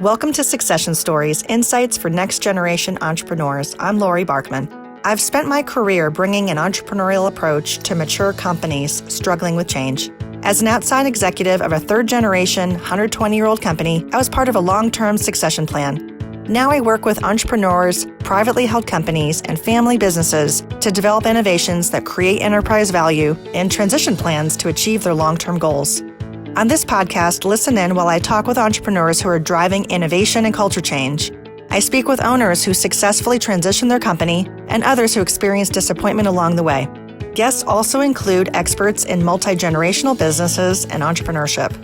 Welcome to Succession Stories, Insights for Next Generation Entrepreneurs. I'm Laurie Barkman. I've spent my career bringing an entrepreneurial approach to mature companies struggling with change. As an outside executive of a third-generation, 120-year-old company, I was part of a long-term succession plan. Now I work with entrepreneurs, privately held companies, and family businesses to develop innovations that create enterprise value and transition plans to achieve their long-term goals. On this podcast, listen in while I talk with entrepreneurs who are driving innovation and culture change. I speak with owners who successfully transition their company and others who experience disappointment along the way. Guests also include experts in multi-generational businesses and entrepreneurship.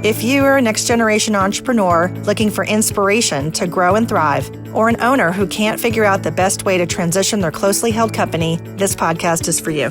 If you are a next-generation entrepreneur looking for inspiration to grow and thrive, or an owner who can't figure out the best way to transition their closely held company, this podcast is for you.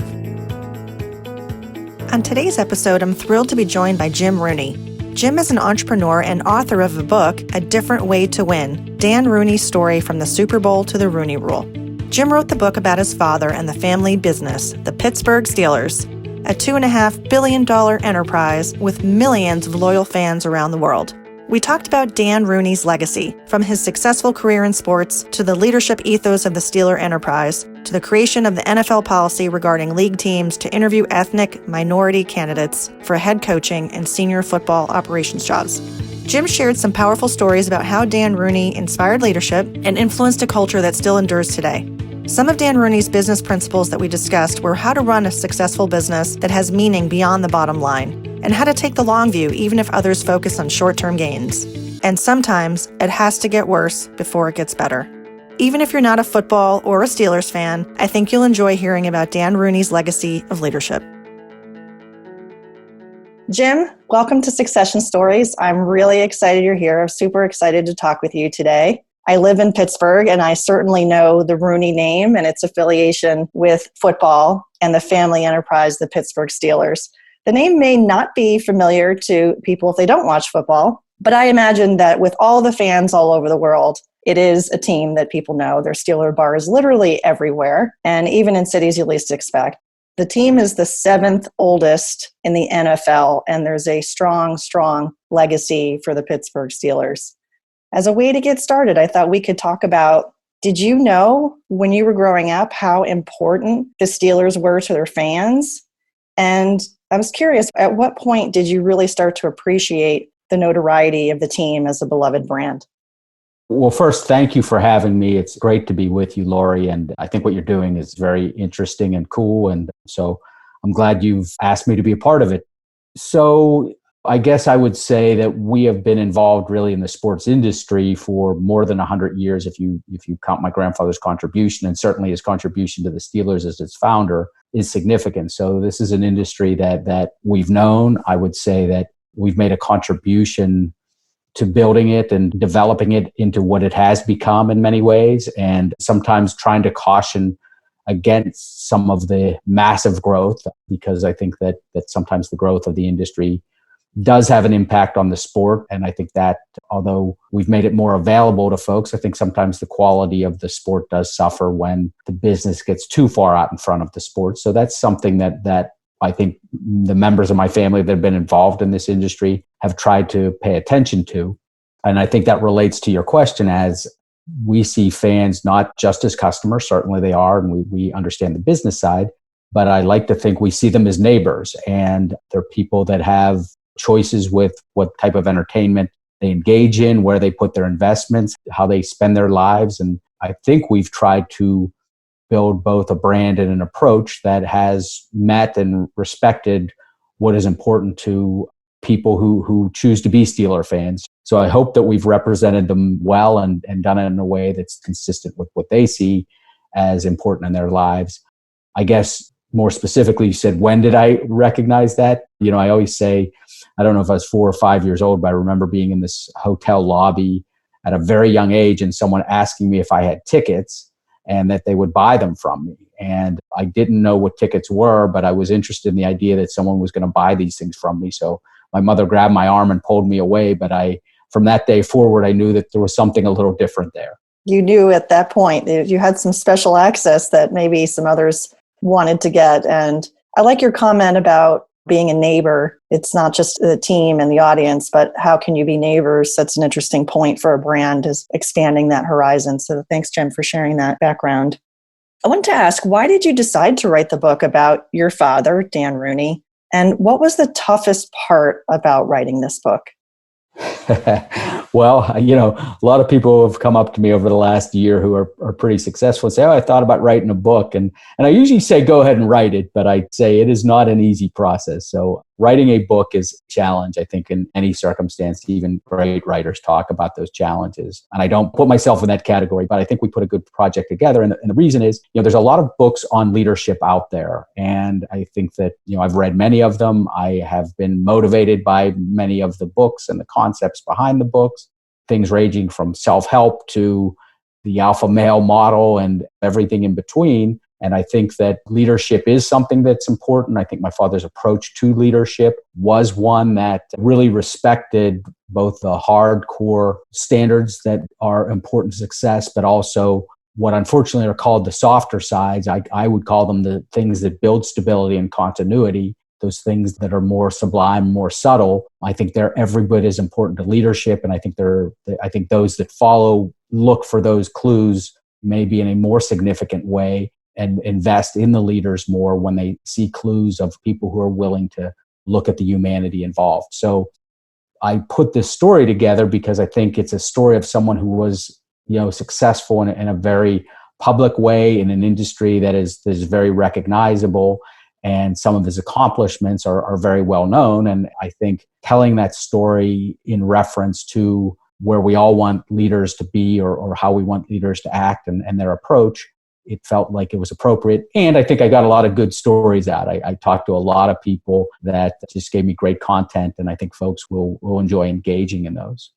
On today's episode, I'm thrilled to be joined by Jim Rooney. Jim is an entrepreneur and author of the book, A Different Way to Win, Dan Rooney's story from the Super Bowl to the Rooney Rule. Jim wrote the book about his father and the family business, the Pittsburgh Steelers, a $2.5 billion enterprise with millions of loyal fans around the world. We talked about Dan Rooney's legacy, from his successful career in sports to the leadership ethos of the Steeler enterprise, to the creation of the NFL policy regarding league teams to interview ethnic minority candidates for head coaching and senior football operations jobs. Jim shared some powerful stories about how Dan Rooney inspired leadership and influenced a culture that still endures today. Some of Dan Rooney's business principles that we discussed were how to run a successful business that has meaning beyond the bottom line, and how to take the long view even if others focus on short-term gains. And sometimes it has to get worse before it gets better. Even if you're not a football or a Steelers fan, I think you'll enjoy hearing about Dan Rooney's legacy of leadership. Jim, welcome to Succession Stories. I'm really excited you're here. I'm super excited to talk with you today. I live in Pittsburgh, and I certainly know the Rooney name and its affiliation with football and the family enterprise, the Pittsburgh Steelers. The name may not be familiar to people if they don't watch football, but I imagine that with all the fans all over the world, it is a team that people know. There's Steeler bars literally everywhere, and even in cities you least expect. The team is the seventh oldest in the NFL, and there's a strong, strong legacy for the Pittsburgh Steelers. As a way to get started, I thought we could talk about, did you know when you were growing up how important the Steelers were to their fans? And I was curious, at what point did you really start to appreciate the notoriety of the team as a beloved brand? Well, first, thank you for having me. It's great to be with you, Laurie. And I think what you're doing is very interesting and cool. And so I'm glad you've asked me to be a part of it. So I guess I would say that we have been involved really in the sports industry for more than 100 years, if you count my grandfather's contribution, and certainly his contribution to the Steelers as its founder is significant. So this is an industry that we've known. I would say that we've made a contribution to building it and developing it into what it has become in many ways, and sometimes trying to caution against some of the massive growth, because I think that sometimes the growth of the industry does have an impact on the sport. And I think that although we've made it more available to folks, I think sometimes the quality of the sport does suffer when the business gets too far out in front of the sport. So that's something that I think the members of my family that have been involved in this industry have tried to pay attention to. And I think that relates to your question, as we see fans not just as customers, certainly they are, and we understand the business side, but I like to think we see them as neighbors, and they're people that have choices with what type of entertainment they engage in, where they put their investments, how they spend their lives. And I think we've tried to build both a brand and an approach that has met and respected what is important to people who choose to be Steeler fans. So I hope that we've represented them well and done it in a way that's consistent with what they see as important in their lives. I guess more specifically, you said, when did I recognize that? I always say, I don't know if I was 4 or 5 years old, but I remember being in this hotel lobby at a very young age and someone asking me if I had tickets and that they would buy them from me. And I didn't know what tickets were, but I was interested in the idea that someone was going to buy these things from me. So my mother grabbed my arm and pulled me away. But from that day forward, I knew that there was something a little different there. You knew at that point that you had some special access that maybe some others wanted to get. And I like your comment about being a neighbor. It's not just the team and the audience, but how can you be neighbors? That's an interesting point for a brand, is expanding that horizon. So thanks, Jim, for sharing that background. I wanted to ask, why did you decide to write the book about your father, Dan Rooney? And what was the toughest part about writing this book? Well, a lot of people have come up to me over the last year who are pretty successful and say, oh, I thought about writing a book. And I usually say, go ahead and write it. But I say it is not an easy process. So writing a book is a challenge, I think, in any circumstance. Even great writers talk about those challenges. And I don't put myself in that category, but I think we put a good project together. And the reason is, there's a lot of books on leadership out there. And I think that, I've read many of them. I have been motivated by many of the books and the concepts behind the books, things ranging from self-help to the alpha male model and everything in between. And I think that leadership is something that's important. I think my father's approach to leadership was one that really respected both the hardcore standards that are important to success, but also what unfortunately are called the softer sides. I would call them the things that build stability and continuity, those things that are more sublime, more subtle. I think they're every bit as important to leadership. And I think those that follow look for those clues maybe in a more significant way and invest in the leaders more when they see clues of people who are willing to look at the humanity involved. So I put this story together because I think it's a story of someone who was, successful in a very public way in an industry that is very recognizable, and some of his accomplishments are very well known. And I think telling that story in reference to where we all want leaders to be or how we want leaders to act and their approach, it felt like it was appropriate. And I think I got a lot of good stories out. I talked to a lot of people that just gave me great content, and I think folks will enjoy engaging in those.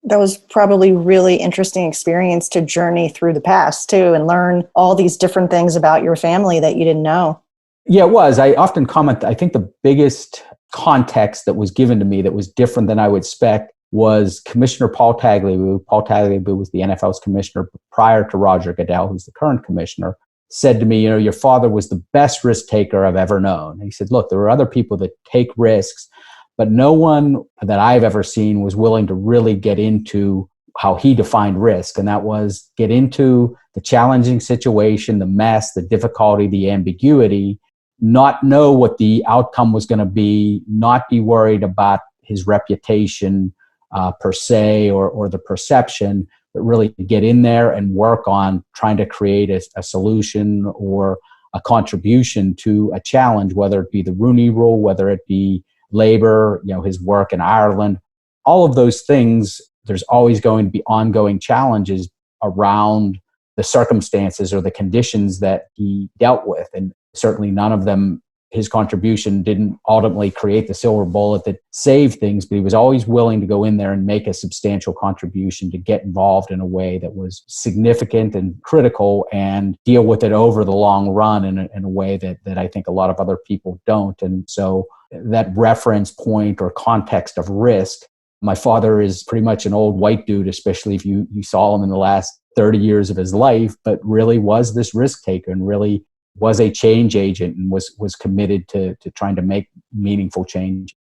That was probably really interesting experience to journey through the past too, and learn all these different things about your family that you didn't know. Yeah, it was. I often comment, I think the biggest context that was given to me that was different than I would expect was Commissioner Paul Tagliabue. Paul Tagliabue was the NFL's commissioner prior to Roger Goodell, who's the current commissioner, said to me, your father was the best risk taker I've ever known. And he said, look, there are other people that take risks, but no one that I've ever seen was willing to really get into how he defined risk. And that was get into the challenging situation, the mess, the difficulty, the ambiguity, not know what the outcome was going to be, not be worried about his reputation per se or the perception, but really get in there and work on trying to create a solution or a contribution to a challenge, whether it be the Rooney Rule, whether it be labor, his work in Ireland, all of those things. There's always going to be ongoing challenges around the circumstances or the conditions that he dealt with. And certainly none of them, his contribution didn't ultimately create the silver bullet that saved things, but he was always willing to go in there and make a substantial contribution to get involved in a way that was significant and critical and deal with it over the long run in a way that I think a lot of other people don't. And so that reference point or context of risk, my father is pretty much an old white dude, especially if you saw him in the last 30 years of his life, but really was this risk taker and really was a change agent and was committed to trying to make meaningful change.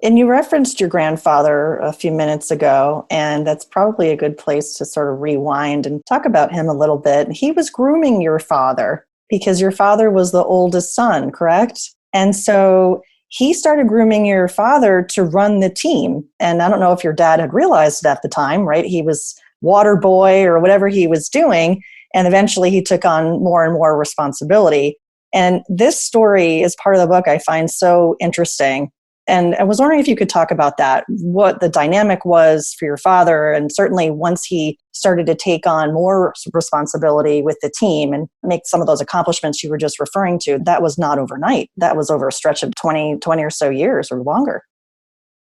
And you referenced your grandfather a few minutes ago, and that's probably a good place to sort of rewind and talk about him a little bit. He was grooming your father because your father was the oldest son, correct? And so he started grooming your father to run the team. And I don't know if your dad had realized it at the time, right? He was water boy or whatever he was doing. And eventually he took on more and more responsibility. And this story is part of the book I find so interesting. And I was wondering if you could talk about that, what the dynamic was for your father. And certainly once he started to take on more responsibility with the team and make some of those accomplishments you were just referring to, that was not overnight. That was over a stretch of 20 or so years or longer.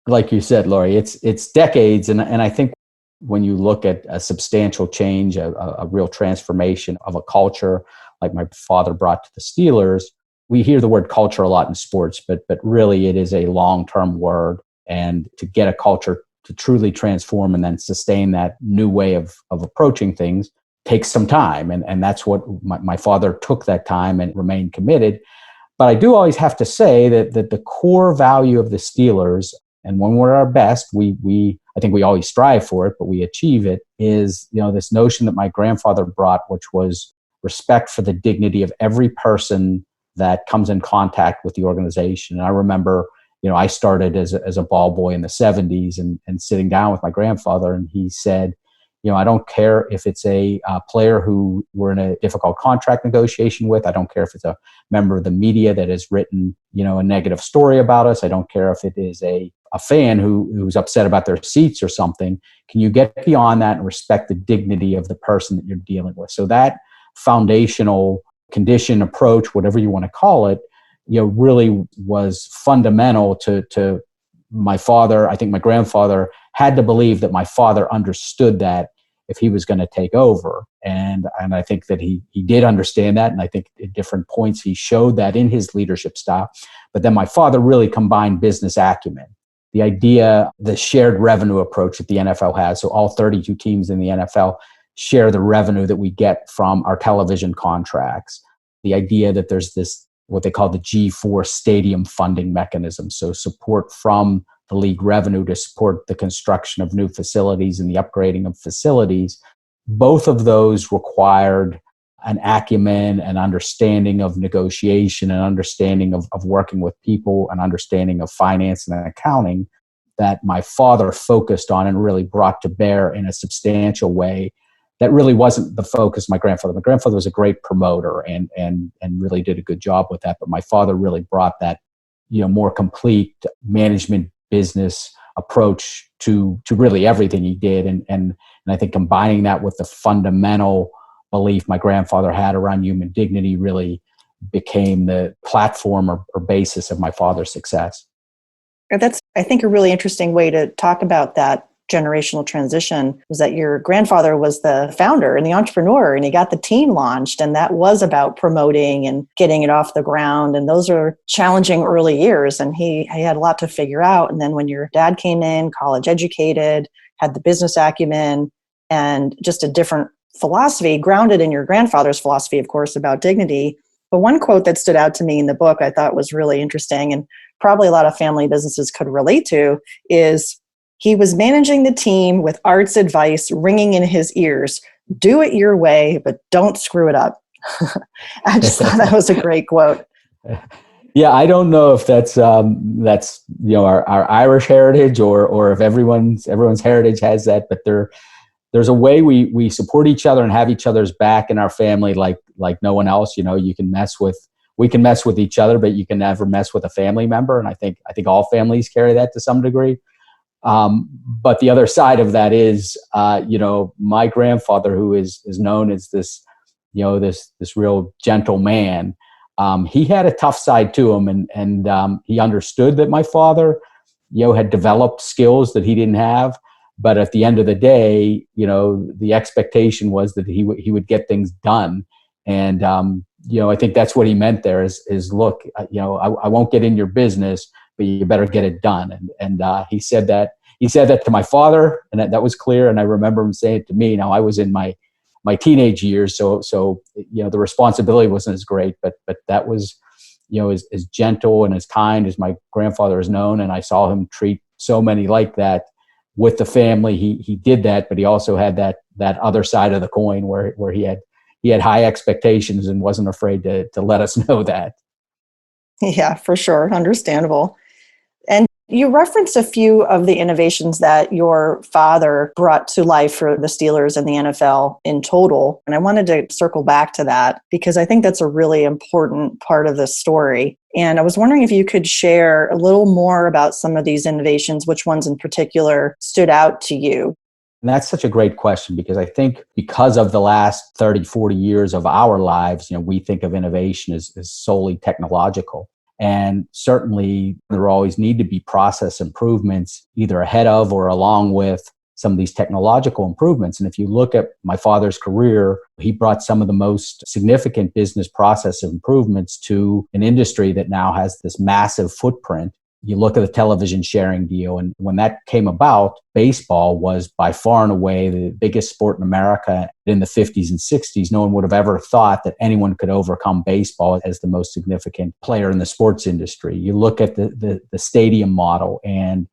Like you said, Laurie, it's decades. And I think when you look at a substantial change, a real transformation of a culture like my father brought to the Steelers, we hear the word culture a lot in sports, but really it is a long-term word. And to get a culture to truly transform and then sustain that new way of approaching things takes some time. And that's what my father took that time and remained committed. But I do always have to say that the core value of the Steelers, and when we're at our best, I think we always strive for it, but we achieve it, is, this notion that my grandfather brought, which was respect for the dignity of every person that comes in contact with the organization. And I remember, I started as a ball boy in the 70s and sitting down with my grandfather, and he said, I don't care if it's a player who we're in a difficult contract negotiation with. I don't care if it's a member of the media that has written, a negative story about us. I don't care if it is a fan who's upset about their seats or something. Can you get beyond that and respect the dignity of the person that you're dealing with? So that foundational condition, approach, whatever you want to call it, really was fundamental to my father. I think my grandfather had to believe that my father understood that if he was going to take over. And I think that he did understand that. And I think at different points he showed that in his leadership style. But then my father really combined business acumen. The idea, the shared revenue approach that the NFL has. So all 32 teams in the NFL share the revenue that we get from our television contracts. The idea that there's this, what they call the G4 stadium funding mechanism. So support from the league revenue to support the construction of new facilities and the upgrading of facilities. Both of those required an acumen, an understanding of negotiation, an understanding of working with people, an understanding of finance and accounting that my father focused on and really brought to bear in a substantial way. That really wasn't the focus of my grandfather. My grandfather was a great promoter and really did a good job with that. But my father really brought that, more complete management business approach to really everything he did. And I think combining that with the fundamental belief my grandfather had around human dignity really became the platform or basis of my father's success. That's, I think, a really interesting way to talk about that generational transition, was that your grandfather was the founder and the entrepreneur, and he got the team launched, and that was about promoting and getting it off the ground. And those are challenging early years, and he had a lot to figure out. And then when your dad came in, college educated, had the business acumen, and just a different philosophy grounded in your grandfather's philosophy, of course, about dignity. But one quote that stood out to me in the book I thought was really interesting, and probably a lot of family businesses could relate to, is he was managing the team with Art's advice ringing in his ears. Do it your way, but don't screw it up. I just thought that was a great quote. Yeah, I don't know if that's our Irish heritage or if everyone's heritage has that, but there's a way we support each other and have each other's back in our family like no one else. We can mess with each other, but you can never mess with a family member. And I think all families carry that to some degree. But the other side of that is, my grandfather, who is known as this real gentle man. He had a tough side to him, and he understood that my father, had developed skills that he didn't have. But at the end of the day, the expectation was that he would get things done. And, I think that's what he meant there is look, I won't get in your business, but you better get it done. And he said that to my father, and that was clear. And I remember him saying it to me. Now I was in my teenage years, so the responsibility wasn't as great, but that was, as gentle and as kind as my grandfather is known. And I saw him treat so many like that with the family. He did that, but he also had that other side of the coin where he had high expectations and wasn't afraid to let us know that. Yeah, for sure. Understandable. And you referenced a few of the innovations that your father brought to life for the Steelers and the NFL in total. And I wanted to circle back to that because I think that's a really important part of the story. And I was wondering if you could share a little more about some of these innovations, which ones in particular stood out to you. And that's such a great question because I think because of the last 30, 40 years of our lives, we think of innovation as solely technological. And certainly there always need to be process improvements either ahead of or along with some of these technological improvements. And if you look at my father's career, he brought some of the most significant business process improvements to an industry that now has this massive footprint. You look at the television sharing deal, and when that came about, baseball was by far and away the biggest sport in America in the 50s and 60s. No one would have ever thought that anyone could overcome baseball as the most significant player in the sports industry. You look at the stadium model, and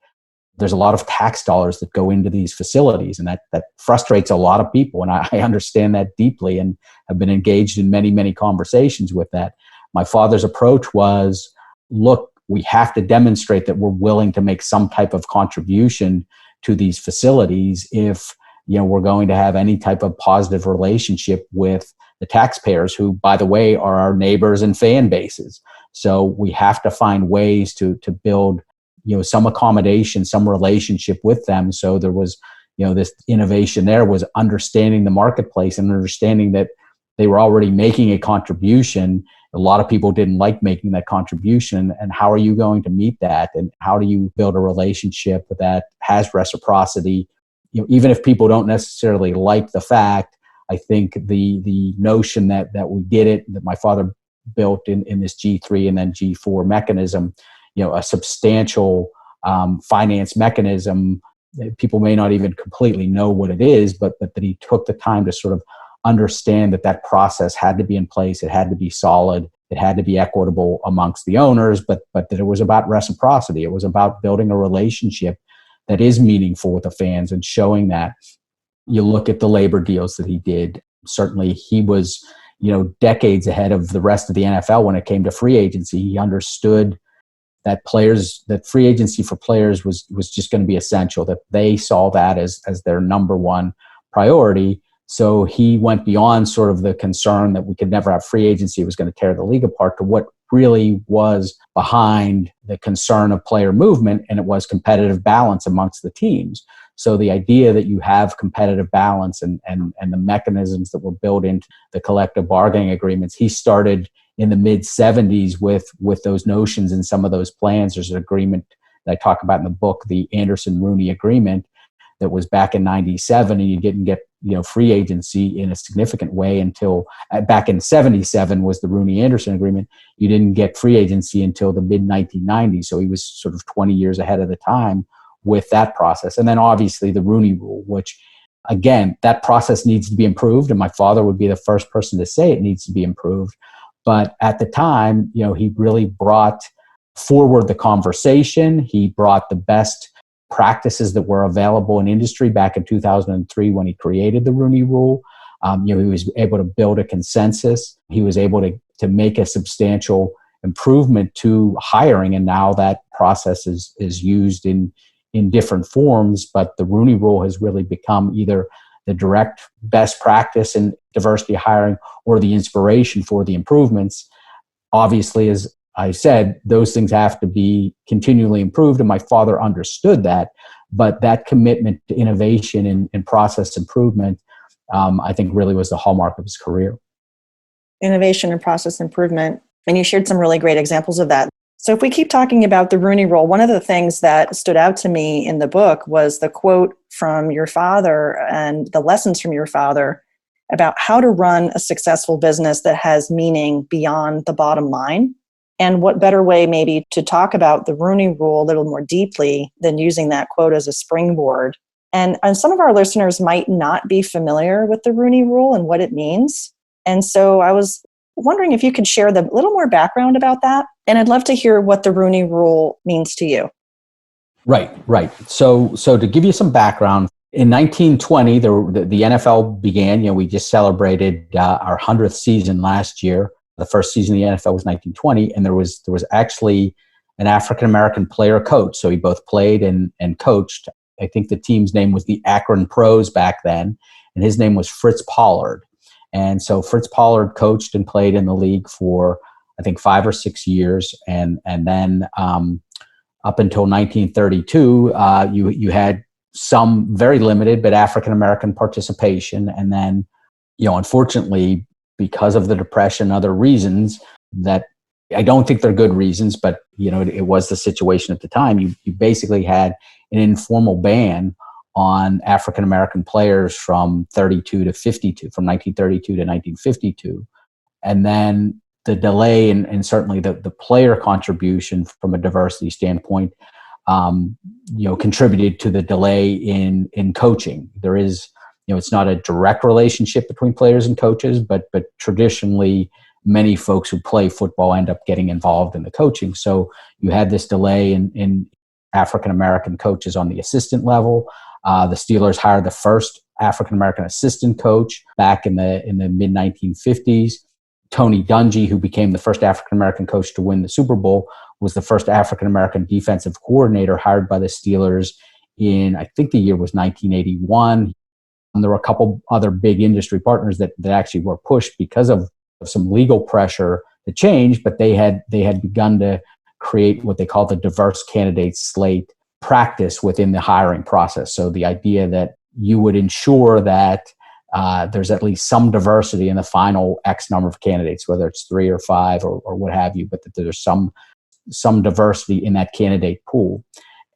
there's a lot of tax dollars that go into these facilities, and that frustrates a lot of people. And I understand that deeply and have been engaged in many, many conversations with that. My father's approach was, look, we have to demonstrate that we're willing to make some type of contribution to these facilities if we're going to have any type of positive relationship with the taxpayers, who, by the way, are our neighbors and fan bases. So we have to find ways to build some accommodation, some relationship with them. So there was, this innovation there was understanding the marketplace and understanding that they were already making a contribution. A lot of people didn't like making that contribution. And how are you going to meet that? And how do you build a relationship that has reciprocity? Even if people don't necessarily like the fact, I think the notion that we did it, that my father built in this G3 and then G4 mechanism, a substantial finance mechanism. People may not even completely know what it is, but that he took the time to sort of understand that process had to be in place. It had to be solid. It had to be equitable amongst the owners, but that it was about reciprocity. It was about building a relationship that is meaningful with the fans and showing that. You look at the labor deals that he did. Certainly he was, decades ahead of the rest of the NFL when it came to free agency. He understood that free agency for players was just going to be essential, that they saw that as their number one priority. So he went beyond sort of the concern that we could never have free agency, it was going to tear the league apart, to what really was behind the concern of player movement, and it was competitive balance amongst the teams. So the idea that you have competitive balance and the mechanisms that were built into the collective bargaining agreements, he started in the mid 70s with those notions and some of those plans. There's an agreement that I talk about in the book, the Anderson-Rooney agreement, that was back in 97, and you didn't get free agency in a significant way until back in 77 was the Rooney-Anderson agreement. You didn't get free agency until the mid 1990s. So he was sort of 20 years ahead of the time with that process. And then obviously the Rooney Rule, which again, that process needs to be improved. And my father would be the first person to say it needs to be improved. But at the time, he really brought forward the conversation. He brought the best practices that were available in industry back in 2003 when he created the Rooney Rule. He was able to build a consensus. He was able to make a substantial improvement to hiring, and now that process is used in different forms. But the Rooney Rule has really become either the direct best practice in diversity hiring or the inspiration for the improvements. Obviously, as I said, those things have to be continually improved, and my father understood that. But that commitment to innovation and process improvement, I think, really was the hallmark of his career. Innovation and process improvement. And you shared some really great examples of that. So if we keep talking about the Rooney Rule, one of the things that stood out to me in the book was the quote from your father and the lessons from your father about how to run a successful business that has meaning beyond the bottom line. And what better way maybe to talk about the Rooney Rule a little more deeply than using that quote as a springboard. And some of our listeners might not be familiar with the Rooney Rule and what it means. And so I was wondering if you could share a little more background about that. And I'd love to hear what the Rooney Rule means to you. Right. So to give you some background, in 1920, the NFL began. We just celebrated our 100th season last year. The first season of the NFL was 1920, and there was actually an African-American player coach. So he both played and coached. I think the team's name was the Akron Pros back then, and his name was Fritz Pollard. And so Fritz Pollard coached and played in the league for, I think, 5 or 6 years. And then up until 1932, you had some very limited but African-American participation. And then, unfortunately, because of the Depression and other reasons that I don't think they're good reasons, but, it was the situation at the time, you basically had an informal ban on African-American players from 32 to 52, from 1932 to 1952. And then the delay and certainly the player contribution from a diversity standpoint, contributed to the delay in coaching. There is, it's not a direct relationship between players and coaches, but traditionally many folks who play football end up getting involved in the coaching. So you had this delay in African-American coaches on the assistant level. The Steelers hired the first African-American assistant coach back in the mid 1950s. Tony Dungy, who became the first African-American coach to win the Super Bowl, was the first African-American defensive coordinator hired by the Steelers in, I think the year was 1981. And there were a couple other big industry partners that actually were pushed because of some legal pressure to change, but they had begun to create what they call the diverse candidate slate practice within the hiring process. So the idea that you would ensure that there's at least some diversity in the final X number of candidates, whether it's 3 or 5 or what have you, but that there's some diversity in that candidate pool.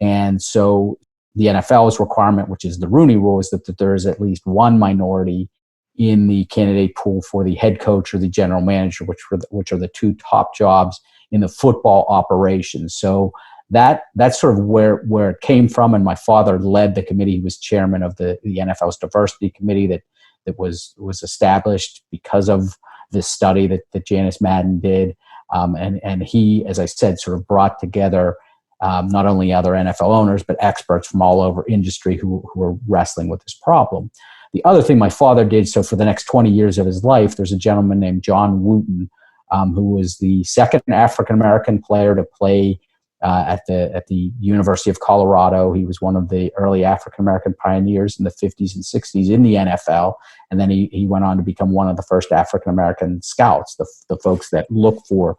And so the NFL's requirement, which is the Rooney Rule, is that there is at least one minority in the candidate pool for the head coach or the general manager, which are the two top jobs in the football operations. So that's sort of where it came from. And my father led the committee. He was chairman of the NFL's diversity committee that was established because of this study that Janice Madden did. And he, as I said, sort of brought together not only other NFL owners, but experts from all over industry who are wrestling with this problem. The other thing my father did, so for the next 20 years of his life, there's a gentleman named John Wooten, who was the second African-American player to play at the University of Colorado. He was one of the early African-American pioneers in the 50s and 60s in the NFL. And then he went on to become one of the first African-American scouts, the folks that look for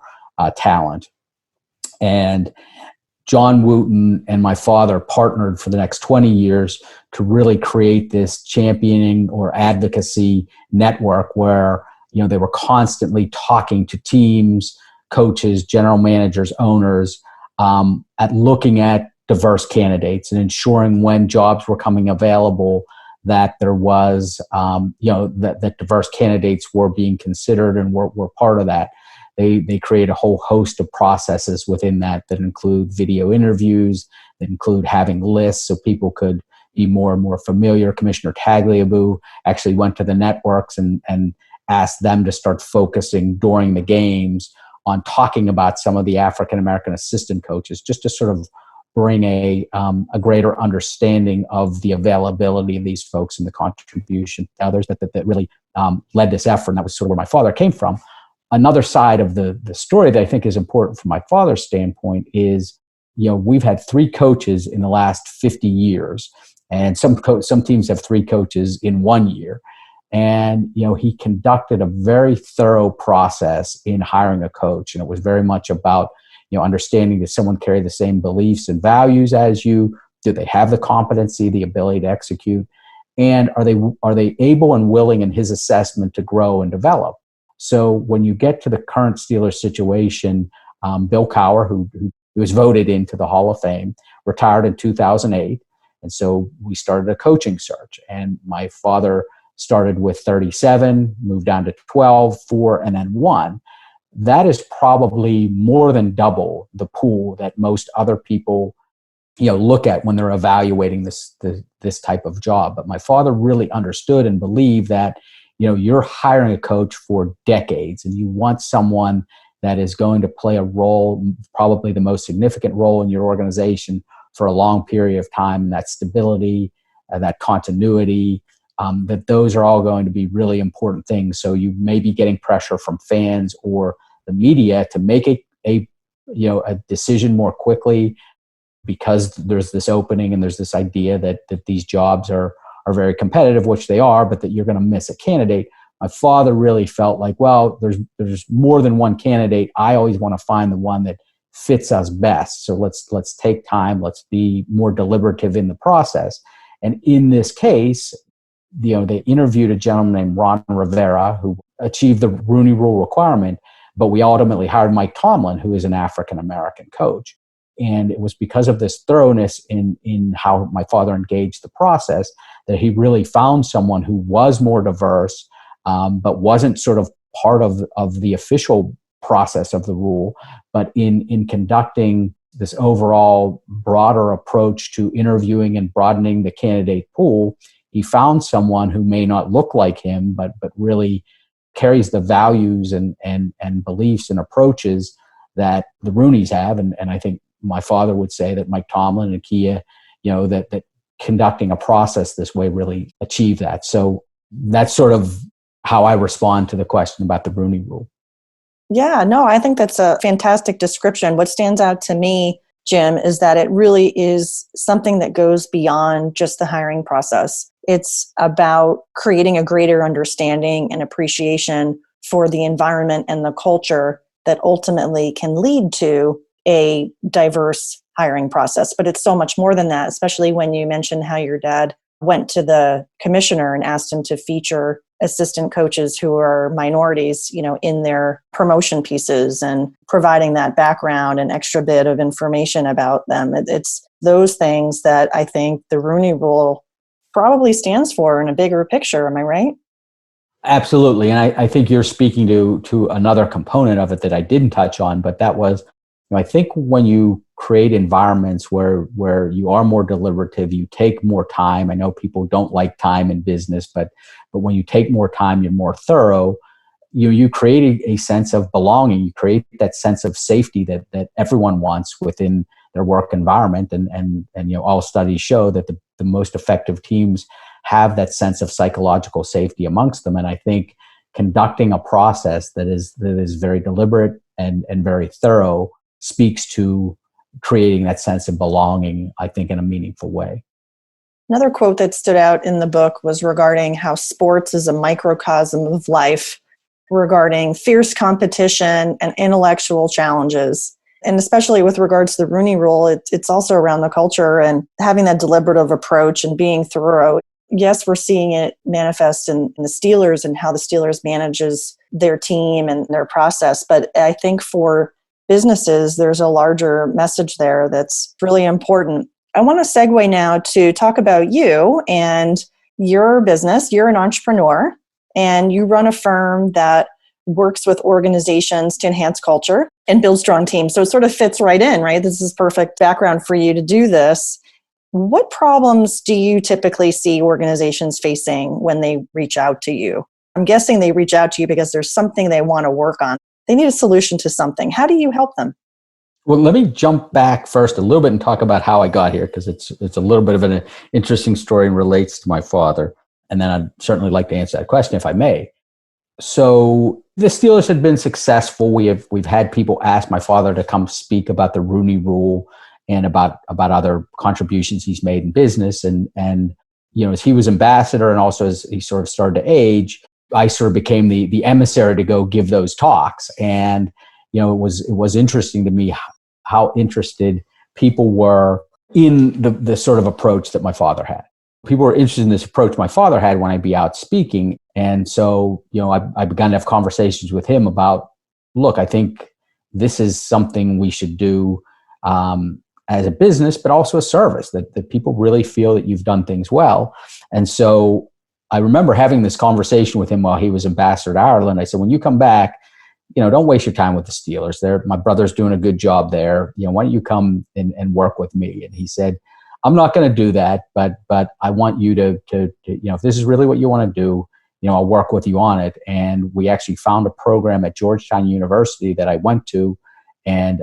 talent. And John Wooten and my father partnered for the next 20 years to really create this championing or advocacy network where, they were constantly talking to teams, coaches, general managers, owners, at looking at diverse candidates and ensuring when jobs were coming available that there was, that diverse candidates were being considered and were part of that. They create a whole host of processes within that include video interviews, that include having lists so people could be more and more familiar. Commissioner Tagliabue actually went to the networks and asked them to start focusing during the games on talking about some of the African-American assistant coaches, just to sort of bring a greater understanding of the availability of these folks and the contribution to others that really led this effort. And that was sort of where my father came from. Another side of the story that I think is important from my father's standpoint is, we've had 3 coaches in the last 50 years, and some teams have 3 coaches in 1 year. And, he conducted a very thorough process in hiring a coach. And it was very much about, understanding that someone carry the same beliefs and values as you. Do they have the competency, the ability to execute? And are they able and willing in his assessment to grow and develop? So when you get to the current Steelers situation, Bill Cowher, who was voted into the Hall of Fame, retired in 2008. And so we started a coaching search. And my father started with 37, moved down to 12, 4, and then 1. That is probably more than double the pool that most other people, look at when they're evaluating this type of job. But my father really understood and believed that, you're hiring a coach for decades, and you want someone that is going to play a role, probably the most significant role in your organization for a long period of time. And that stability, that continuity, that those are all going to be really important things. So you may be getting pressure from fans or the media to make a decision more quickly because there's this opening and there's this idea that these jobs are very competitive, which they are, but that you're going to miss a candidate. My father really felt like, well, there's more than one candidate. I always want to find the one that fits us best. So let's take time. Let's be more deliberative in the process. And in this case, they interviewed a gentleman named Ron Rivera who achieved the Rooney Rule requirement, but we ultimately hired Mike Tomlin, who is an African-American coach. And it was because of this thoroughness in how my father engaged the process that he really found someone who was more diverse, but wasn't sort of part of the official process of the rule, but in conducting this overall broader approach to interviewing and broadening the candidate pool, he found someone who may not look like him, but really carries the values and beliefs and approaches that the Rooneys have. And I think my father would say that Mike Tomlin and Kia, that conducting a process this way really achieve that. So that's sort of how I respond to the question about the Rooney Rule. Yeah, no, I think that's a fantastic description. What stands out to me, Jim, is that it really is something that goes beyond just the hiring process. It's about creating a greater understanding and appreciation for the environment and the culture that ultimately can lead to a diverse hiring process. But it's so much more than that, especially when you mentioned how your dad went to the commissioner and asked him to feature assistant coaches who are minorities, in their promotion pieces, and providing that background and extra bit of information about them. It's those things that I think the Rooney Rule probably stands for in a bigger picture. Am I right? Absolutely. And I think you're speaking to another component of it that I didn't touch on, but that was, I think when you create environments where you are more deliberative, you take more time. I know people don't like time in business, but when you take more time, you're more thorough. You create a sense of belonging. You create that sense of safety that everyone wants within their work environment. And all studies show that the most effective teams have that sense of psychological safety amongst them. And I think conducting a process that is very deliberate and very thorough speaks to creating that sense of belonging, I think, in a meaningful way. Another quote that stood out in the book was regarding how sports is a microcosm of life, regarding fierce competition and intellectual challenges. And especially with regards to the Rooney Rule, it's also around the culture and having that deliberative approach and being thorough. Yes, we're seeing it manifest in the Steelers and how the Steelers manages their team and their process. But I think for businesses, there's a larger message there that's really important. I want to segue now to talk about you and your business. You're an entrepreneur and you run a firm that works with organizations to enhance culture and build strong teams. So it sort of fits right in, right? This is perfect background for you to do this. What problems do you typically see organizations facing when they reach out to you? I'm guessing they reach out to you because there's something they want to work on. They need a solution to something. How do you help them? Well, let me jump back first a little bit and talk about how I got here, because it's a little bit of an interesting story and relates to my father. And then I'd certainly like to answer that question if I may. So the Steelers had been successful. We've had people ask my father to come speak about the Rooney Rule and about other contributions he's made in business. And as he was ambassador and also as he sort of started to age, I sort of became the emissary to go give those talks. And it was interesting to me how interested people were in the sort of approach that my father had. People were interested in this approach my father had when I'd be out speaking. And so, I began to have conversations with him about, look, I think this is something we should do as a business, but also a service, that people really feel that you've done things well. And so I remember having this conversation with him while he was ambassador to Ireland. I said, when you come back, don't waste your time with the Steelers. My brother's doing a good job there. Why don't you come and work with me? And he said, I'm not going to do that, but I want you to if this is really what you want to do, I'll work with you on it. And we actually found a program at Georgetown University that I went to, and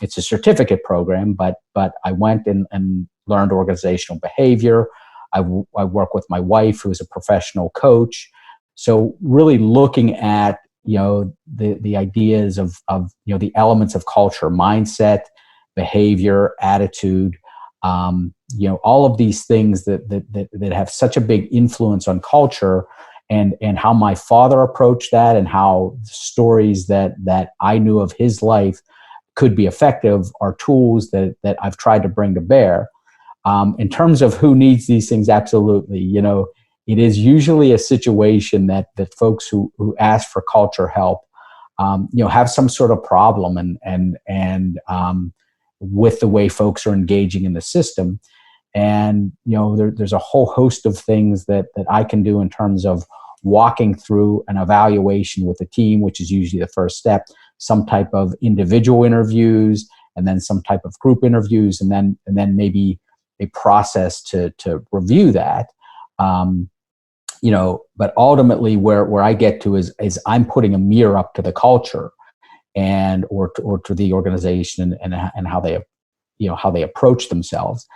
it's a certificate program, but I went and learned organizational behavior. I work with my wife, who is a professional coach. So really looking at the ideas of the elements of culture, mindset, behavior, attitude, all of these things that have such a big influence on culture, and how my father approached that, and how the stories that I knew of his life could be effective are tools that I've tried to bring to bear. In terms of who needs these things, absolutely. It is usually a situation that folks who ask for culture help, have some sort of problem and with the way folks are engaging in the system. And, there's a whole host of things that I can do in terms of walking through an evaluation with the team, which is usually the first step, some type of individual interviews, and then some type of group interviews, and then maybe a process to review that. But ultimately where I get to is I'm putting a mirror up to the culture and or to the organization and how they approach themselves.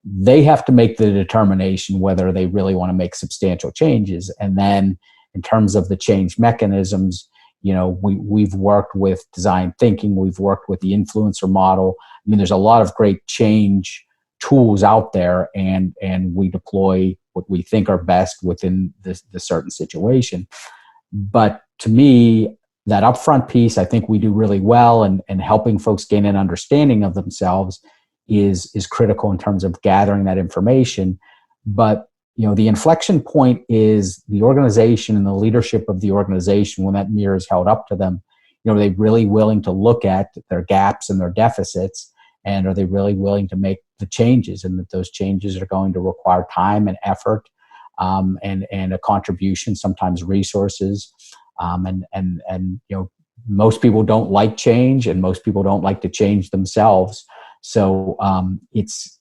They have to make the determination whether they really want to make substantial changes. And then in terms of the change mechanisms, we've worked with design thinking, we've worked with the influencer model. I mean, there's a lot of great change tools out there, and we deploy what we think are best within the certain situation. But to me, that upfront piece, I think we do really well, and helping folks gain an understanding of themselves is critical in terms of gathering that information. But the inflection point is the organization and the leadership of the organization. When that mirror is held up to them, are they really willing to look at their gaps and their deficits, and are they really willing to make the changes, and that those changes are going to require time and effort, and a contribution, sometimes resources, and most people don't like change, and most people don't like to change themselves. So it's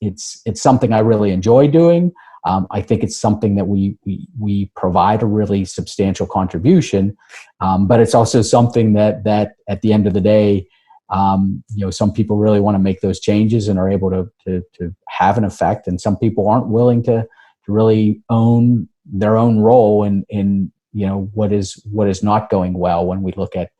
something I really enjoy doing. I think it's something that we provide a really substantial contribution, but it's also something that at the end of the day, some people really want to make those changes and are able to have an effect, and some people aren't willing to really own their own role in what is not going well when we look at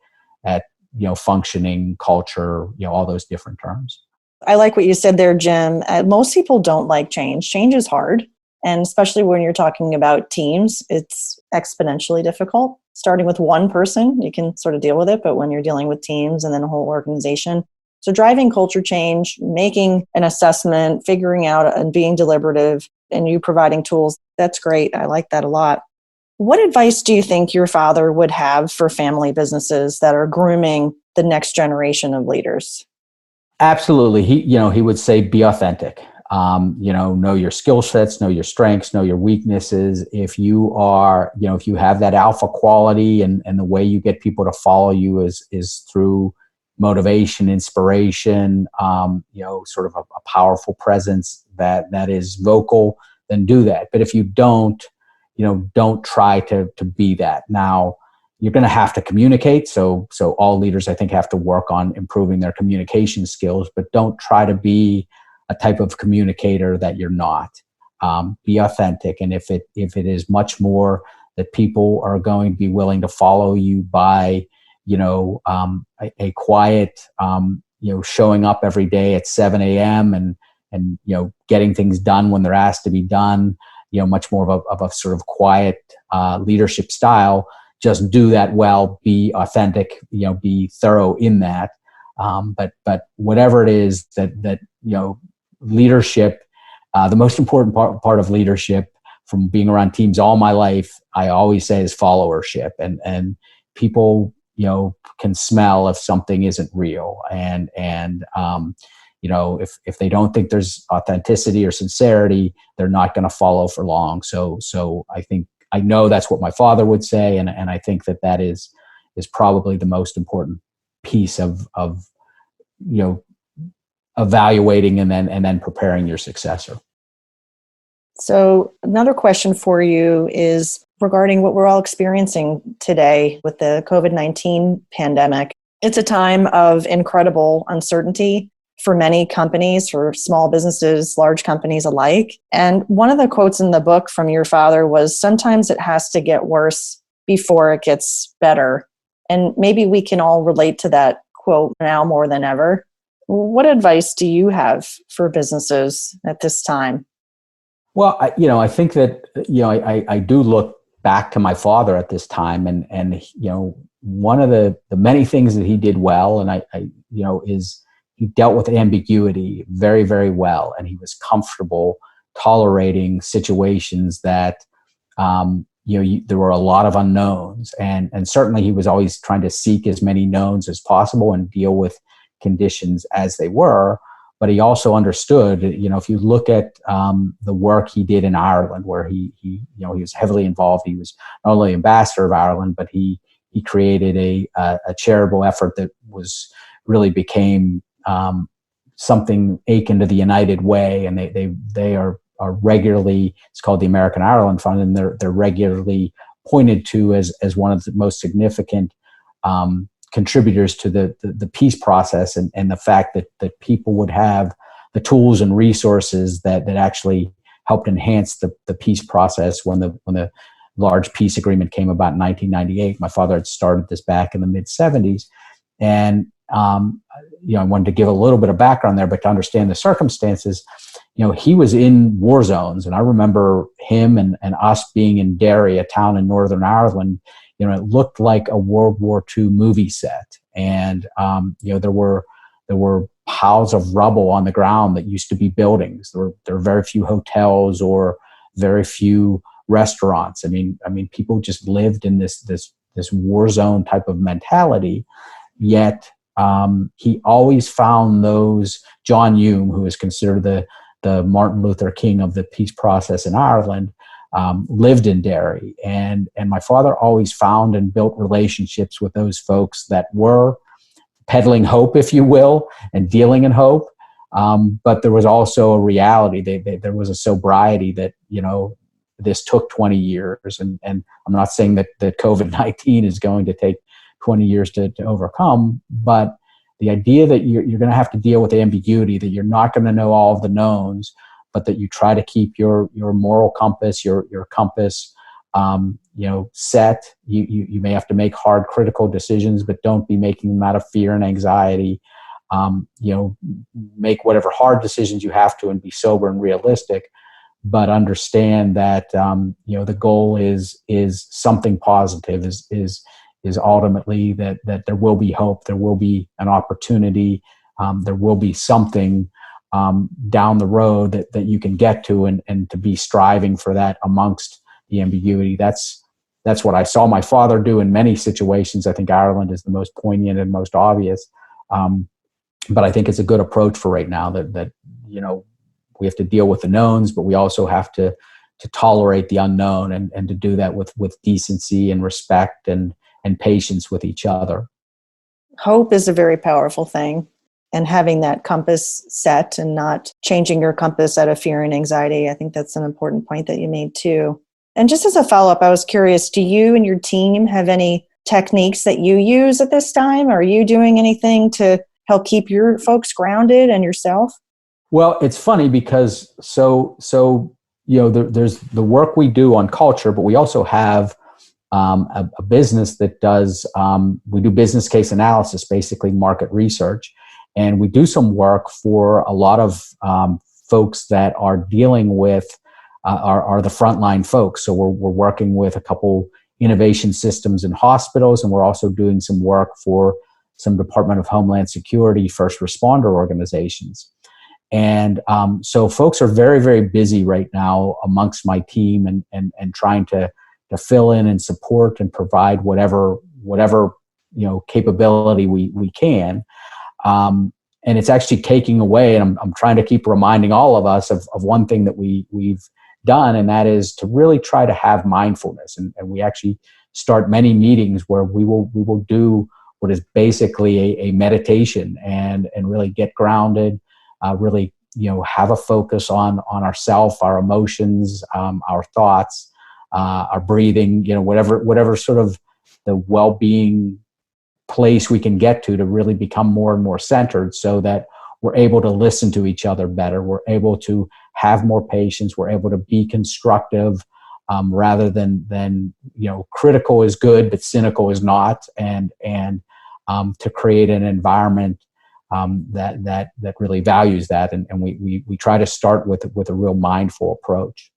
functioning, culture, all those different terms. I like what you said there, Jim. Most people don't like change. Change is hard. And especially when you're talking about teams, it's exponentially difficult. Starting with one person, you can sort of deal with it. But when you're dealing with teams and then a whole organization, so driving culture change, making an assessment, figuring out and being deliberative, and you providing tools, that's great. I like that a lot. What advice do you think your father would have for family businesses that are grooming the next generation of leaders? Absolutely. He would say, be authentic. Know your skill sets, know your strengths, know your weaknesses. If you have that alpha quality, and the way you get people to follow you is through motivation, inspiration, sort of a powerful presence that is vocal, then do that. But if you don't try to be that. Now, you're going to have to communicate. So all leaders, I think, have to work on improving their communication skills, but don't try to be a type of communicator that you're not. Be authentic. And if it is much more that people are going to be willing to follow you by, a quiet, showing up every day at 7 a.m. and getting things done when they're asked to be done, much more of a sort of quiet leadership style. Just do that well, be authentic, be thorough in that. But whatever it is that leadership, the most important part of leadership, from being around teams all my life, I always say, is followership. And people, can smell if something isn't real. And if they don't think there's authenticity or sincerity, they're not going to follow for long. So I know that's what my father would say, and I think that is probably the most important piece of evaluating and then preparing your successor. So another question for you is regarding what we're all experiencing today with the COVID-19 pandemic. It's a time of incredible uncertainty for many companies, for small businesses, large companies alike. And one of the quotes in the book from your father was, sometimes it has to get worse before it gets better. And maybe we can all relate to that quote now more than ever. What advice do you have for businesses at this time? Well, I think that, I do look back to my father at this time, and one of the many things that he did well, and is he dealt with ambiguity very, very well, and he was comfortable tolerating situations that, there were a lot of unknowns, and certainly he was always trying to seek as many knowns as possible and deal with conditions as they were. But he also understood, if you look at the work he did in Ireland, where he was heavily involved. He was not only ambassador of Ireland, but he he created a charitable effort that really became something akin to the United Way, and they are regularly, it's called the American Ireland Fund, and they're regularly pointed to as one of the most significant contributors to the peace process, and the fact that people would have the tools and resources that actually helped enhance the peace process when the large peace agreement came about in 1998. My father had started this back in the mid 70s, and I wanted to give a little bit of background there, but to understand the circumstances, he was in war zones, and I remember him and us being in Derry, a town in Northern Ireland. It looked like a World War II movie set, and there were piles of rubble on the ground that used to be buildings. There were very few hotels or very few restaurants. I mean, people just lived in this war zone type of mentality. Yet he always found those. John Hume, who is considered the Martin Luther King of the peace process in Ireland, lived in Derry, and my father always found and built relationships with those folks that were peddling hope, if you will, and dealing in hope. But there was also a reality. There was a sobriety that, this took 20 years. And I'm not saying that COVID-19 is going to take 20 years to overcome, but the idea that you're going to have to deal with the ambiguity, that you're not going to know all of the knowns, but that you try to keep your moral compass, your compass, set. You may have to make hard, critical decisions, but don't be making them out of fear and anxiety. Make whatever hard decisions you have to, and be sober and realistic, but understand that the goal is something positive. Is ultimately that there will be hope, there will be an opportunity, there will be something down the road that you can get to, and to be striving for that amongst the ambiguity. That's what I saw my father do in many situations. I think Ireland is the most poignant and most obvious. But I think it's a good approach for right now that we have to deal with the knowns, but we also have to tolerate the unknown, and to do that with decency and respect and patience with each other. Hope is a very powerful thing. And having that compass set and not changing your compass out of fear and anxiety, I think that's an important point that you made too. And just as a follow-up, I was curious, do you and your team have any techniques that you use at this time? Are you doing anything to help keep your folks grounded and yourself? Well, it's funny because there's the work we do on culture, but we also have a business that does, we do business case analysis, basically market research. And we do some work for a lot of folks that are dealing with, are the frontline folks. So we're working with a couple innovation systems in hospitals, and we're also doing some work for some Department of Homeland Security first responder organizations. And so folks are very, very busy right now amongst my team, and trying to fill in and support and provide whatever capability we can. And it's actually taking away, and I'm trying to keep reminding all of us of one thing that we've done, and that is to really try to have mindfulness. And we actually start many meetings where we will do what is basically a meditation, and really get grounded, really have a focus on ourself, our emotions, our thoughts, our breathing, whatever sort of the well-being place we can get to really become more and more centered, so that we're able to listen to each other better. We're able to have more patience. We're able to be constructive, rather than critical is good, but cynical is not, and to create an environment that really values that. And we try to start with a real mindful approach.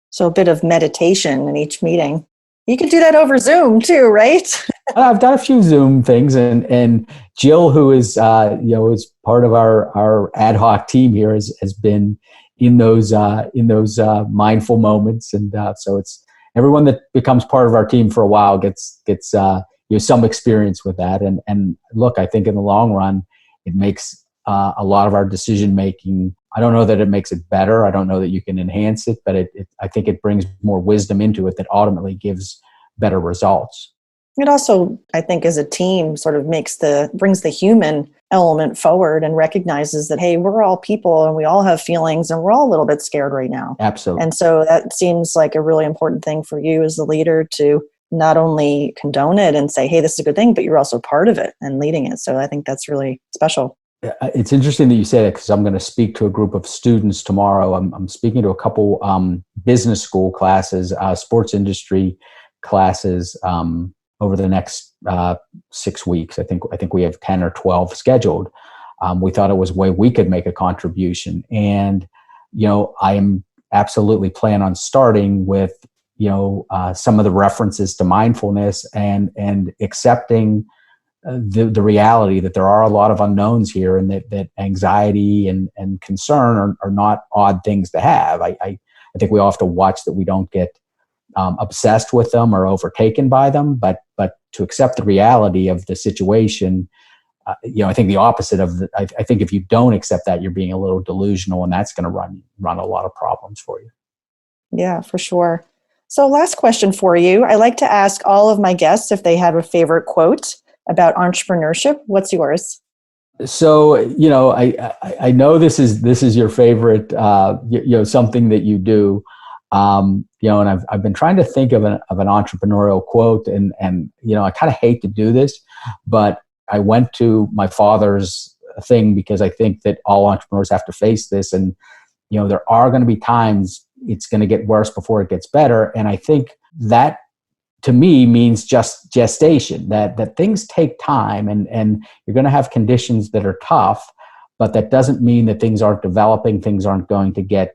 So a bit of meditation in each meeting. You can do that over Zoom too, right? I've done a few Zoom things, and Jill, who is is part of our ad hoc team here, has been in those mindful moments, and so it's everyone that becomes part of our team for a while gets some experience with that. And look, I think in the long run, it makes a lot of our decision making. I don't know that it makes it better. I don't know that you can enhance it, but I think it brings more wisdom into it that ultimately gives better results. It also, I think, as a team sort of brings the human element forward and recognizes that, hey, we're all people and we all have feelings and we're all a little bit scared right now. Absolutely. And so that seems like a really important thing for you as the leader to not only condone it and say, hey, this is a good thing, but you're also part of it and leading it. So I think that's really special. It's interesting that you say that, because I'm going to speak to a group of students tomorrow. I'm speaking to a couple business school classes, sports industry classes over the next 6 weeks. I think we have 10 or 12 scheduled. We thought it was a way we could make a contribution. And, I am absolutely plan on starting with, some of the references to mindfulness and accepting the reality that there are a lot of unknowns here, and that anxiety and concern are not odd things to have. I think we all have to watch that we don't get obsessed with them or overtaken by them, but to accept the reality of the situation. I think the opposite of I think if you don't accept that, you're being a little delusional, and that's going to run a lot of problems for you. Yeah, for sure. So last question for you. I like to ask all of my guests if they have a favorite quote about entrepreneurship. What's yours? So, I know this is your favorite, something that you do, and I've been trying to think of an entrepreneurial quote, and I kind of hate to do this, but I went to my father's thing because I think that all entrepreneurs have to face this, and there are going to be times it's going to get worse before it gets better, and I think that, to me, means just gestation, that things take time, and you're going to have conditions that are tough, but that doesn't mean that things aren't developing, things aren't going to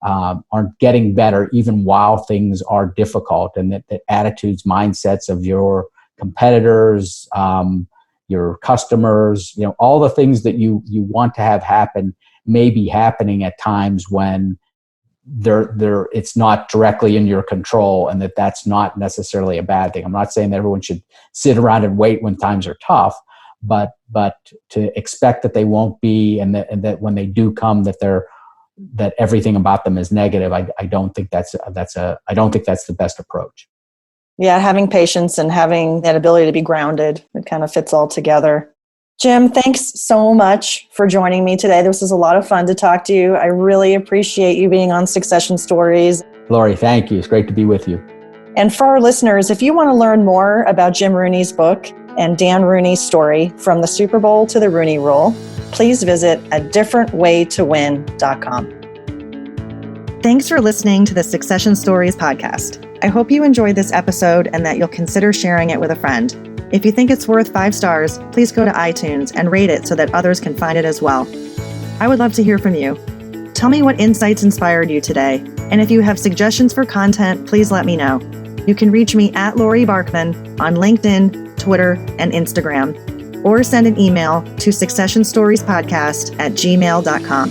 aren't getting better even while things are difficult, and that attitudes, mindsets of your competitors, your customers, all the things that you want to have happen may be happening at times when it's not directly in your control, and that's not necessarily a bad thing. I'm not saying that everyone should sit around and wait when times are tough, but to expect that they won't be, and that when they do come, that everything about them is negative. I don't think that's the best approach. Yeah, having patience and having that ability to be grounded, it kind of fits all together. Jim, thanks so much for joining me today. This was a lot of fun to talk to you. I really appreciate you being on Succession Stories. Laurie, thank you. It's great to be with you. And for our listeners, if you want to learn more about Jim Rooney's book and Dan Rooney's story, From the Super Bowl to the Rooney Rule, please visit adifferentwaytowin.com. Thanks for listening to the Succession Stories podcast. I hope you enjoyed this episode and that you'll consider sharing it with a friend. If you think it's worth 5 stars, please go to iTunes and rate it so that others can find it as well. I would love to hear from you. Tell me what insights inspired you today. And if you have suggestions for content, please let me know. You can reach me at Laurie Barkman on LinkedIn, Twitter, and Instagram, or send an email to successionstoriespodcast@gmail.com.